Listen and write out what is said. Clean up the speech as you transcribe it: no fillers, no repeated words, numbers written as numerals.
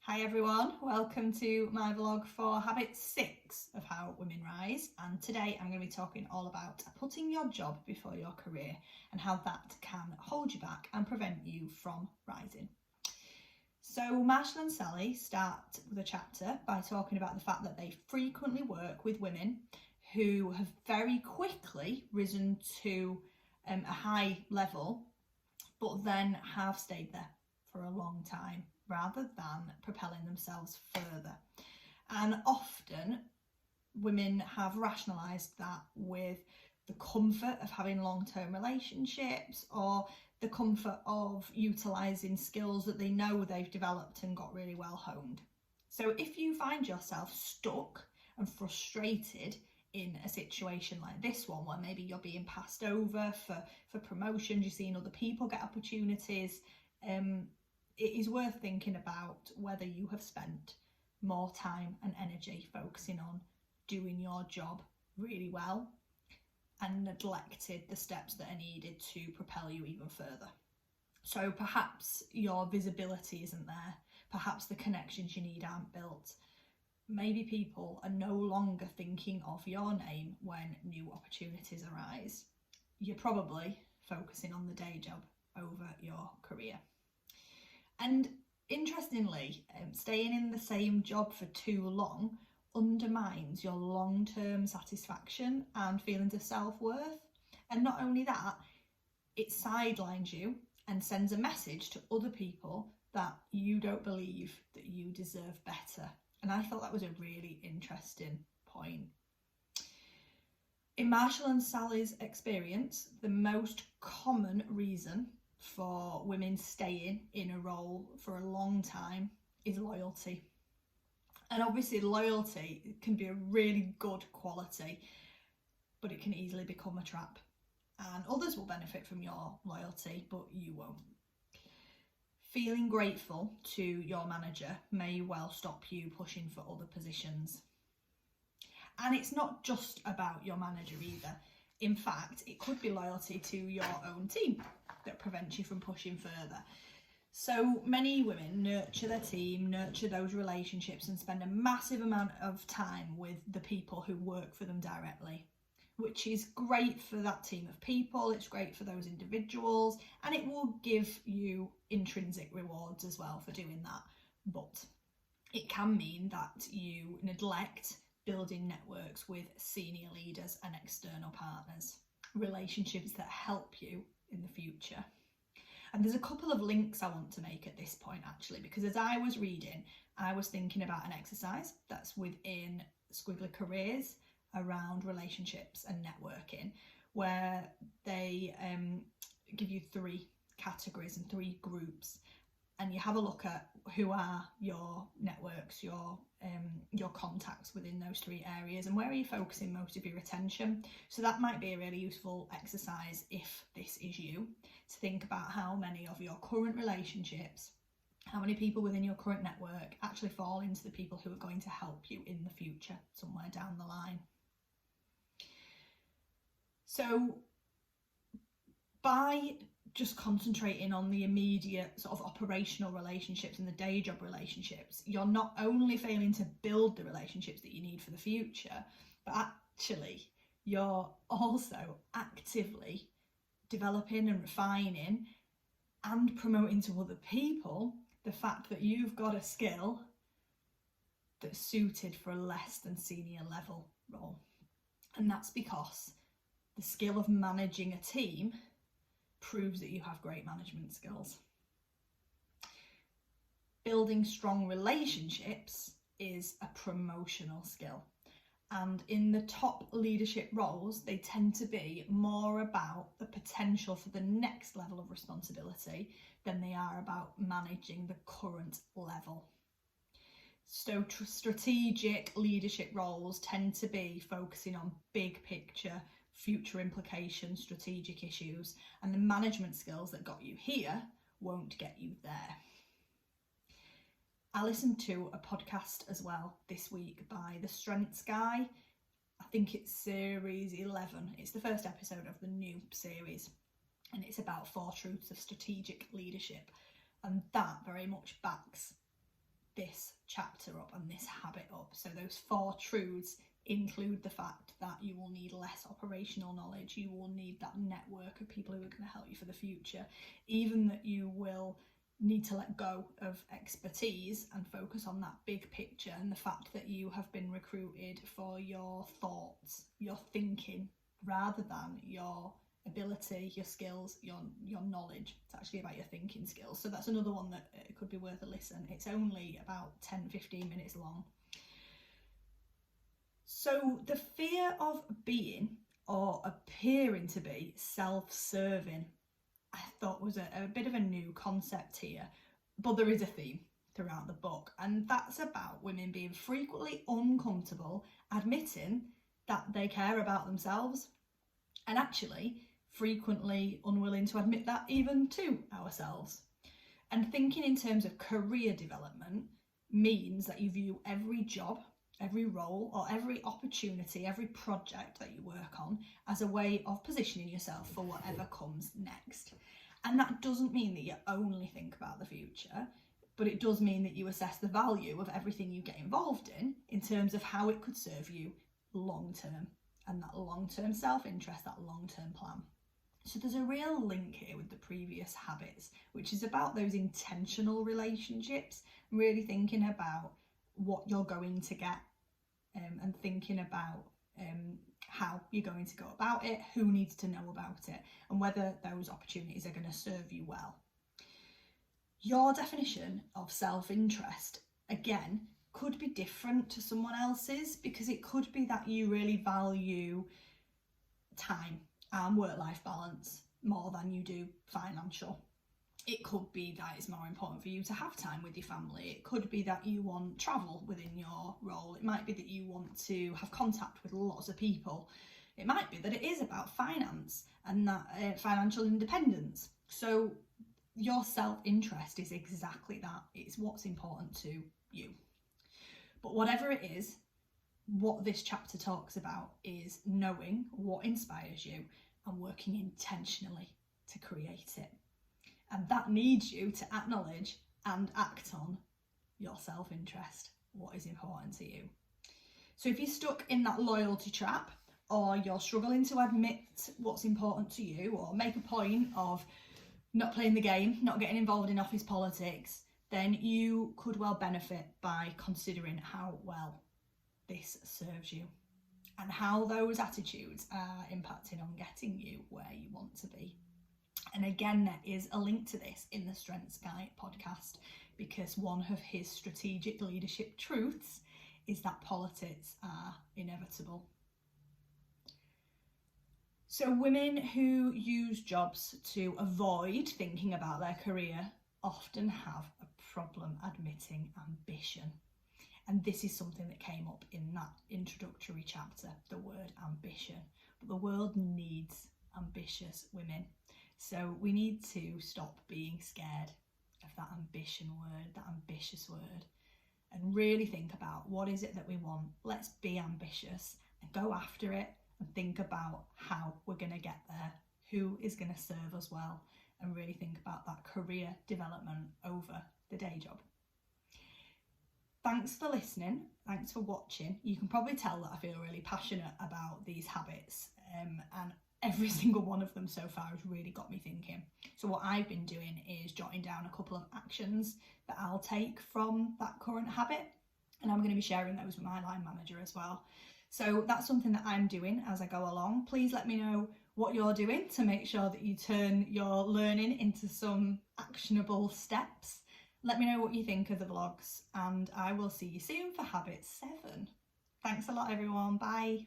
Hi everyone, welcome to my vlog for habit 6 of how women rise, and today I'm going to be talking all about putting your job before your career and how that can hold you back and prevent you from rising. So Marshall and Sally start with a chapter by talking about the fact that they frequently work with women who have very quickly risen to a high level but then have stayed there for a long time, rather than propelling themselves further. And often women have rationalised that with the comfort of having long-term relationships or the comfort of utilising skills that they know they've developed and got really well honed. So if you find yourself stuck and frustrated in a situation like this one, where maybe you're being passed over for promotions, you're seeing other people get opportunities, it is worth thinking about whether you have spent more time and energy focusing on doing your job really well and neglected the steps that are needed to propel you even further. So perhaps your visibility isn't there, perhaps the connections you need aren't built, maybe people are no longer thinking of your name when new opportunities arise. You're probably focusing on the day job over your career. And interestingly, staying in the same job for too long undermines your long-term satisfaction and feelings of self-worth. And not only that, it sidelines you and sends a message to other people that you don't believe that you deserve better. And I thought that was a really interesting point. In Marshall and Sally's experience, the most common reason for women staying in a role for a long time is loyalty. And obviously loyalty can be a really good quality, but it can easily become a trap. And others will benefit from your loyalty, but you won't. Feeling grateful to your manager may well stop you pushing for other positions. And it's not just about your manager either. In fact, it could be loyalty to your own team that prevents you from pushing further. So many women nurture their team, nurture those relationships and spend a massive amount of time with the people who work for them directly, which is great for that team of people, it's great for those individuals, and it will give you intrinsic rewards as well for doing that. But it can mean that you neglect building networks with senior leaders and external partners, relationships that help you in the future. And there's a couple of links I want to make at this point actually, because as I was reading, I was thinking about an exercise that's within Squiggly Careers around relationships and networking, where they give you 3 categories and 3 groups, and you have a look at who are your networks, your contacts within those 3 areas, and where are you focusing most of your attention. So that might be a really useful exercise if this is you, to think about how many of your current relationships, how many people within your current network actually fall into the people who are going to help you in the future, somewhere down the line. So by just concentrating on the immediate sort of operational relationships and the day job relationships, you're not only failing to build the relationships that you need for the future, but actually you're also actively developing and refining and promoting to other people the fact that you've got a skill that's suited for a less than senior level role. And that's because the skill of managing a team proves that you have great management skills. Building strong relationships is a promotional skill. And in the top leadership roles, they tend to be more about the potential for the next level of responsibility than they are about managing the current level. So strategic leadership roles tend to be focusing on big picture, future implications, strategic issues, and the management skills that got you here won't get you there. I listened to a podcast as well this week by The Strengths Guy. I think it's series 11. It's the first episode of the new series, and it's about 4 truths of strategic leadership. And that very much backs this chapter up and this habit up. So those 4 truths include the fact that you will need less operational knowledge, you will need that network of people who are going to help you for the future, even that you will need to let go of expertise and focus on that big picture and the fact that you have been recruited for your thoughts, your thinking, rather than your ability, your skills, your knowledge. It's actually about your thinking skills. So that's another one that it could be worth a listen. It's only about 10-15 minutes long. So the fear of being or appearing to be self-serving, I thought was a bit of a new concept here, but there is a theme throughout the book, and that's about women being frequently uncomfortable admitting that they care about themselves, and actually frequently unwilling to admit that even to ourselves. And thinking in terms of career development means that you view every job, every role, or every opportunity, every project that you work on as a way of positioning yourself for whatever comes next. And that doesn't mean that you only think about the future, but it does mean that you assess the value of everything you get involved in terms of how it could serve you long term, and that long-term self-interest, that long-term plan. So there's a real link here with the previous habits, which is about those intentional relationships, really thinking about what you're going to get, and thinking about how you're going to go about it, who needs to know about it, and whether those opportunities are going to serve you well. Your definition of self-interest, again, could be different to someone else's, because it could be that you really value time and work-life balance more than you do financial. It could be that it's more important for you to have time with your family. It could be that you want travel within your role. It might be that you want to have contact with lots of people. It might be that it is about finance and that financial independence. So your self-interest is exactly that. It's what's important to you. But whatever it is, what this chapter talks about is knowing what inspires you and working intentionally to create it. And that needs you to acknowledge and act on your self-interest, what is important to you. So if you're stuck in that loyalty trap, or you're struggling to admit what's important to you, or make a point of not playing the game, not getting involved in office politics, then you could well benefit by considering how well this serves you and how those attitudes are impacting on getting you where you want to be. And again, there is a link to this in the Strengths Guide podcast, because one of his strategic leadership truths is that politics are inevitable. So women who use jobs to avoid thinking about their career often have a problem admitting ambition. And this is something that came up in that introductory chapter, the word ambition. But the world needs ambitious women. So we need to stop being scared of that ambition word, that ambitious word, and really think about what is it that we want. Let's be ambitious and go after it and think about how we're going to get there, who is going to serve us well, and really think about that career development over the day job. Thanks for listening. Thanks for watching. You can probably tell that I feel really passionate about these habits, and every single one of them so far has really got me thinking. So what I've been doing is jotting down a couple of actions that I'll take from that current habit, and I'm going to be sharing those with my line manager as well. So that's something that I'm doing as I go along. Please let me know what you're doing to make sure that you turn your learning into some actionable steps. Let me know what you think of the vlogs, and I will see you soon for habit 7. Thanks a lot, everyone. Bye.